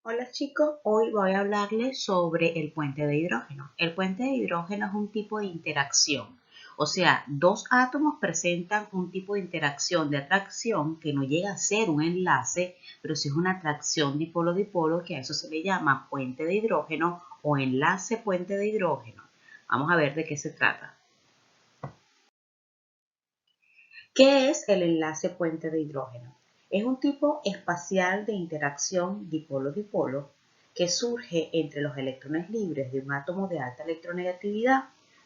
Hola chicos, hoy voy a hablarles sobre el puente de hidrógeno. El puente de hidrógeno es un tipo de interacción, o sea, dos átomos presentan un tipo de interacción de atracción que no llega a ser un enlace, pero sí es una atracción dipolo-dipolo, que a eso se le llama puente de hidrógeno o enlace puente de hidrógeno. Vamos a ver de qué se trata. ¿Qué es el enlace puente de hidrógeno? Es un tipo espacial de interacción dipolo-dipolo que surge entre los electrones libres de un átomo de alta electronegatividad,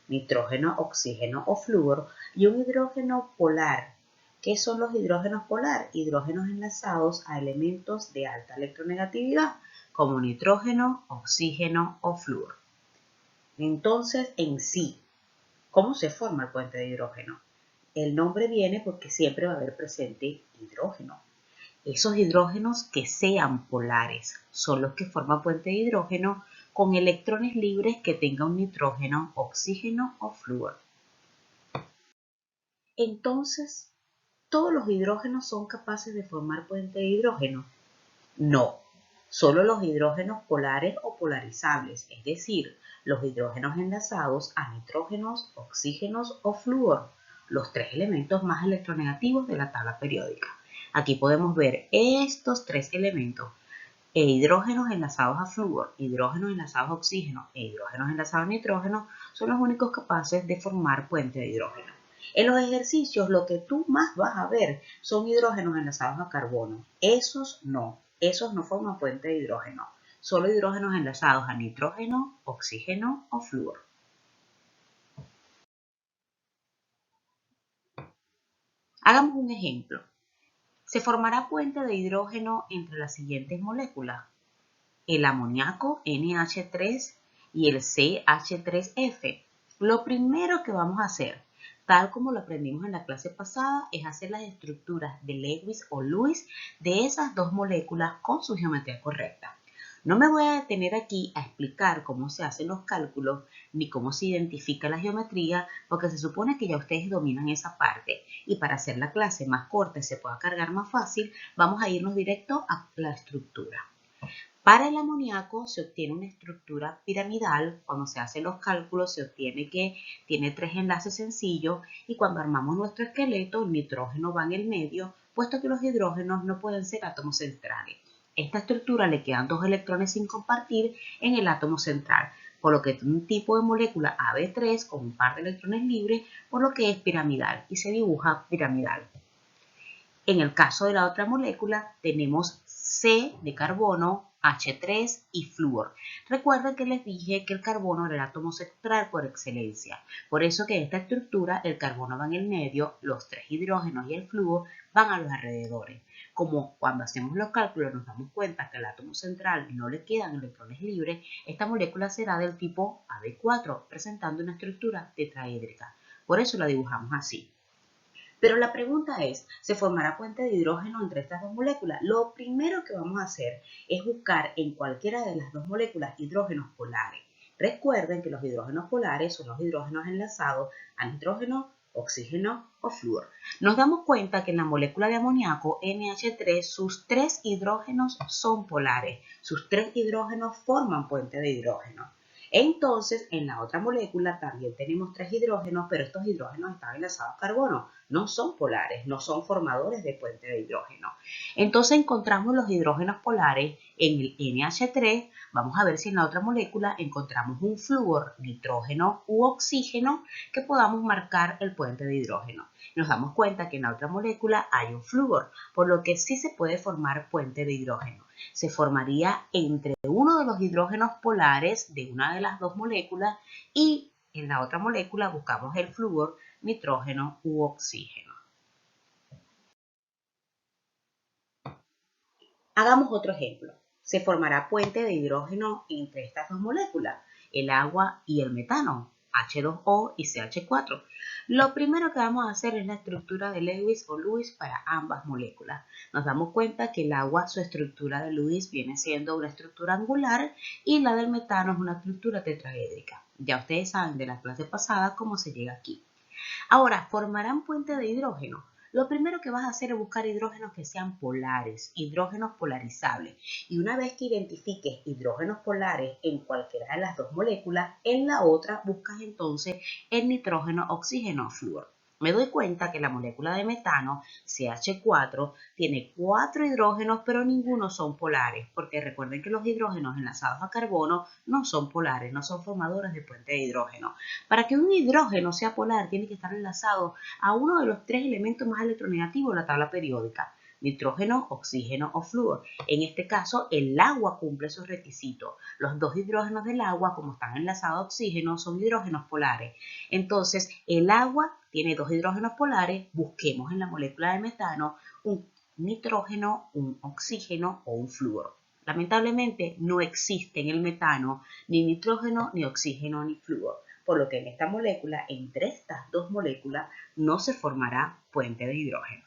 nitrógeno, oxígeno o flúor, y un hidrógeno polar. ¿Qué son los hidrógenos polar? Hidrógenos enlazados a elementos de alta electronegatividad, como nitrógeno, oxígeno o flúor. Entonces, en sí, ¿cómo se forma el puente de hidrógeno? El nombre viene porque siempre va a haber presente hidrógeno. Esos hidrógenos que sean polares son los que forman puente de hidrógeno con electrones libres que tengan un nitrógeno, oxígeno o flúor. Entonces, ¿todos los hidrógenos son capaces de formar puente de hidrógeno? No, solo los hidrógenos polares o polarizables, es decir, los hidrógenos enlazados a nitrógenos, oxígenos o flúor, los tres elementos más electronegativos de la tabla periódica. Aquí podemos ver estos tres elementos: hidrógenos enlazados a flúor, hidrógenos enlazados a oxígeno e hidrógenos enlazados a nitrógeno son los únicos capaces de formar puente de hidrógeno. En los ejercicios lo que tú más vas a ver son hidrógenos enlazados a carbono. Esos no forman puente de hidrógeno. Solo hidrógenos enlazados a nitrógeno, oxígeno o flúor. Hagamos un ejemplo. Se formará puente de hidrógeno entre las siguientes moléculas: el amoníaco NH3 y el CH3F. Lo primero que vamos a hacer, tal como lo aprendimos en la clase pasada, es hacer las estructuras de Lewis o Lewis de esas dos moléculas con su geometría correcta. No me voy a detener aquí a explicar cómo se hacen los cálculos ni cómo se identifica la geometría, porque se supone que ya ustedes dominan esa parte, y para hacer la clase más corta y se pueda cargar más fácil, vamos a irnos directo a la estructura. Para el amoníaco se obtiene una estructura piramidal. Cuando se hacen los cálculos se obtiene que tiene tres enlaces sencillos, y cuando armamos nuestro esqueleto el nitrógeno va en el medio, puesto que los hidrógenos no pueden ser átomos centrales. Esta estructura le quedan dos electrones sin compartir en el átomo central, por lo que es un tipo de molécula AB3 con un par de electrones libres, por lo que es piramidal y se dibuja piramidal. En el caso de la otra molécula tenemos C de carbono, H3 y flúor. Recuerden que les dije que el carbono era el átomo central por excelencia. Por eso que en esta estructura el carbono va en el medio, los tres hidrógenos y el flúor van a los alrededores. Como cuando hacemos los cálculos nos damos cuenta que al átomo central no le quedan electrones libres, esta molécula será del tipo AB4, presentando una estructura tetraédrica. Por eso la dibujamos así. Pero la pregunta es, ¿se formará puente de hidrógeno entre estas dos moléculas? Lo primero que vamos a hacer es buscar en cualquiera de las dos moléculas hidrógenos polares. Recuerden que los hidrógenos polares son los hidrógenos enlazados a nitrógeno, oxígeno o flúor. Nos damos cuenta que en la molécula de amoníaco NH3 sus tres hidrógenos son polares. Sus tres hidrógenos forman puente de hidrógeno. Entonces, en la otra molécula también tenemos tres hidrógenos, pero estos hidrógenos están enlazados a carbono, no son polares, no son formadores de puente de hidrógeno. Entonces encontramos los hidrógenos polares en el NH3. Vamos a ver si en la otra molécula encontramos un flúor, nitrógeno u oxígeno que podamos marcar el puente de hidrógeno. Nos damos cuenta que en la otra molécula hay un flúor, por lo que sí se puede formar puente de hidrógeno. Se formaría entre uno de los hidrógenos polares de una de las dos moléculas, y en la otra molécula buscamos el flúor, nitrógeno u oxígeno. Hagamos otro ejemplo. Se formará puente de hidrógeno entre estas dos moléculas, el agua y el metano, H2O y CH4. Lo primero que vamos a hacer es la estructura de Lewis o Lewis para ambas moléculas. Nos damos cuenta que el agua, su estructura de Lewis viene siendo una estructura angular, y la del metano es una estructura tetraédrica. Ya ustedes saben de la clase pasada cómo se llega aquí. Ahora, ¿formarán puente de hidrógeno? lo primero que vas a hacer es buscar hidrógenos que sean polares, hidrógenos polarizables. Y una vez que identifiques hidrógenos polares en cualquiera de las dos moléculas, en la otra buscas entonces el nitrógeno, oxígeno o flúor. Me doy cuenta que la molécula de metano, CH4, tiene 4 hidrógenos, pero ninguno son polares, porque recuerden que los hidrógenos enlazados a carbono no son polares, no son formadores de puente de hidrógeno. Para que un hidrógeno sea polar, tiene que estar enlazado a uno de los 3 elementos más electronegativos de la tabla periódica: nitrógeno, oxígeno o flúor. En este caso, el agua cumple esos requisitos. Los 2 hidrógenos del agua, como están enlazados a oxígeno, son hidrógenos polares. Entonces, el agua tiene 2 hidrógenos polares. Busquemos en la molécula de metano un nitrógeno, un oxígeno o un flúor. Lamentablemente, no existe en el metano ni nitrógeno, ni oxígeno, ni flúor, por lo que en esta molécula, entre estas dos moléculas, no se formará puente de hidrógeno.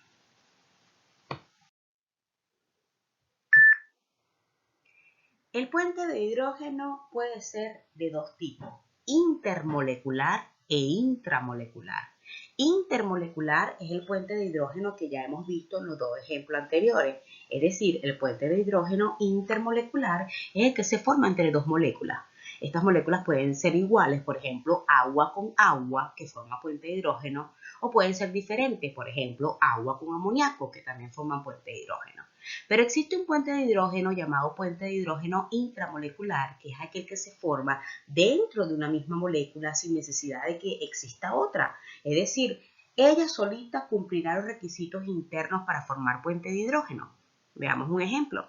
El puente de hidrógeno puede ser de dos tipos: intermolecular e intramolecular. Intermolecular es el puente de hidrógeno que ya hemos visto en los dos ejemplos anteriores. Es decir, el puente de hidrógeno intermolecular es el que se forma entre dos moléculas. Estas moléculas pueden ser iguales, por ejemplo, agua con agua, que forma puente de hidrógeno, o pueden ser diferentes, por ejemplo, agua con amoníaco, que también forman puente de hidrógeno. Pero existe un puente de hidrógeno llamado puente de hidrógeno intramolecular, que es aquel que se forma dentro de una misma molécula sin necesidad de que exista otra. Es decir, ella solita cumplirá los requisitos internos para formar puente de hidrógeno. Veamos un ejemplo.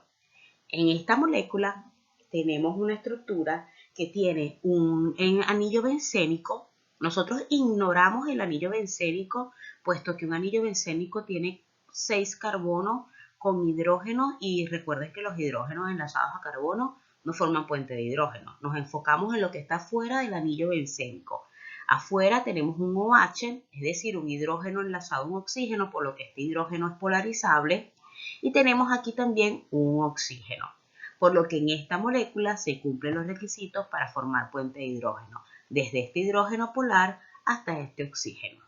En esta molécula tenemos una estructura que tiene un anillo bencénico. Nosotros ignoramos el anillo bencénico, puesto que un anillo bencénico tiene 6 carbonos con hidrógeno, y recuerden que los hidrógenos enlazados a carbono no forman puente de hidrógeno. Nos enfocamos en lo que está fuera del anillo bencénico. Afuera tenemos un OH, es decir, un hidrógeno enlazado a un oxígeno, por lo que este hidrógeno es polarizable. Y tenemos aquí también un oxígeno, por lo que en esta molécula se cumplen los requisitos para formar puente de hidrógeno, desde este hidrógeno polar hasta este oxígeno.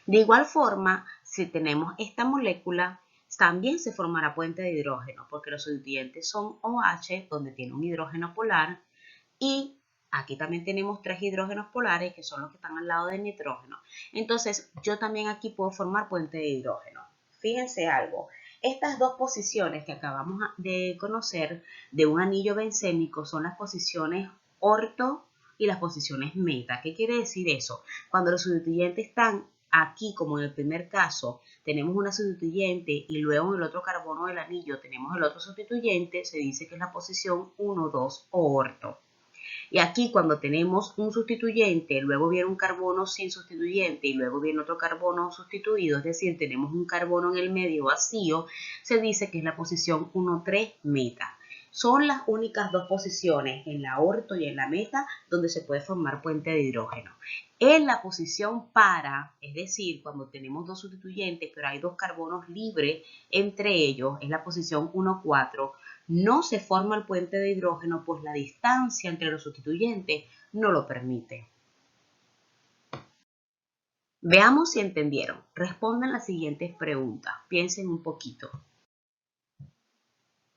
De igual forma, si tenemos esta molécula, también se formará puente de hidrógeno, porque los sustituyentes son OH, donde tiene un hidrógeno polar, y aquí también tenemos 3 hidrógenos polares, que son los que están al lado del nitrógeno. Entonces, yo también aquí puedo formar puente de hidrógeno. Fíjense algo, estas dos posiciones que acabamos de conocer de un anillo bencénico son las posiciones orto y las posiciones meta. ¿Qué quiere decir eso? Cuando los sustituyentes están aquí, como en el primer caso, tenemos una sustituyente y luego en el otro carbono del anillo tenemos el otro sustituyente, se dice que es la posición 1, 2 o orto. Y aquí cuando tenemos un sustituyente, luego viene un carbono sin sustituyente y luego viene otro carbono sustituido, es decir, tenemos un carbono en el medio vacío, se dice que es la posición 1, 3 meta. Son las únicas dos posiciones, en la orto y en la meta, donde se puede formar puente de hidrógeno. En la posición para, es decir, cuando tenemos dos sustituyentes, pero hay dos carbonos libres entre ellos, es la posición 1, 4, no se forma el puente de hidrógeno, pues la distancia entre los sustituyentes no lo permite. Veamos si entendieron. Respondan las siguientes preguntas. Piensen un poquito.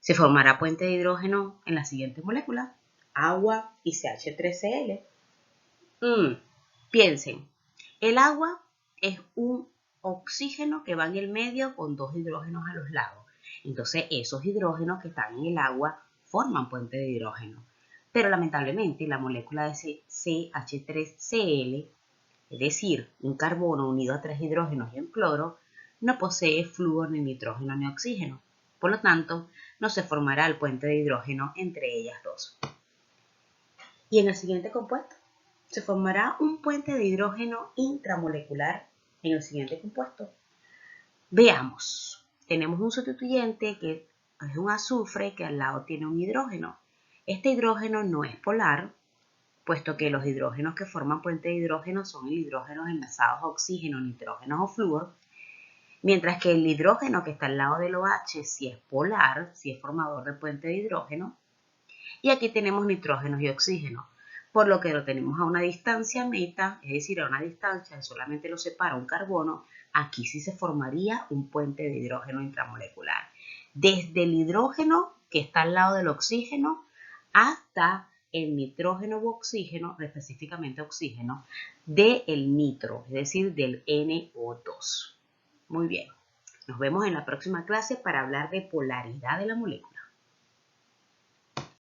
Se formará puente de hidrógeno en las siguientes moléculas: agua y CH3Cl. Piensen, el agua es un oxígeno que va en el medio con 2 hidrógenos a los lados. Entonces, esos hidrógenos que están en el agua forman puente de hidrógeno. Pero lamentablemente, la molécula de CH3Cl, es decir, un carbono unido a 3 hidrógenos y un cloro, no posee flúor, ni nitrógeno, ni oxígeno. Por lo tanto, no se formará el puente de hidrógeno entre ellas dos. Y en el siguiente compuesto, se formará un puente de hidrógeno intramolecular en el siguiente compuesto. Veamos, tenemos un sustituyente que es un azufre que al lado tiene un hidrógeno. Este hidrógeno no es polar, puesto que los hidrógenos que forman puente de hidrógeno son el hidrógeno enlazados a oxígeno, nitrógeno o flúor, mientras que el hidrógeno que está al lado del OH sí es polar, sí es formador de puente de hidrógeno. Y aquí tenemos nitrógenos y oxígeno, por lo que lo tenemos a una distancia meta, es decir, a una distancia que solamente lo separa un carbono, aquí sí se formaría un puente de hidrógeno intramolecular. Desde el hidrógeno, que está al lado del oxígeno, hasta el nitrógeno u oxígeno, específicamente oxígeno, del nitro, es decir, del NO2. Muy bien, nos vemos en la próxima clase para hablar de polaridad de la molécula.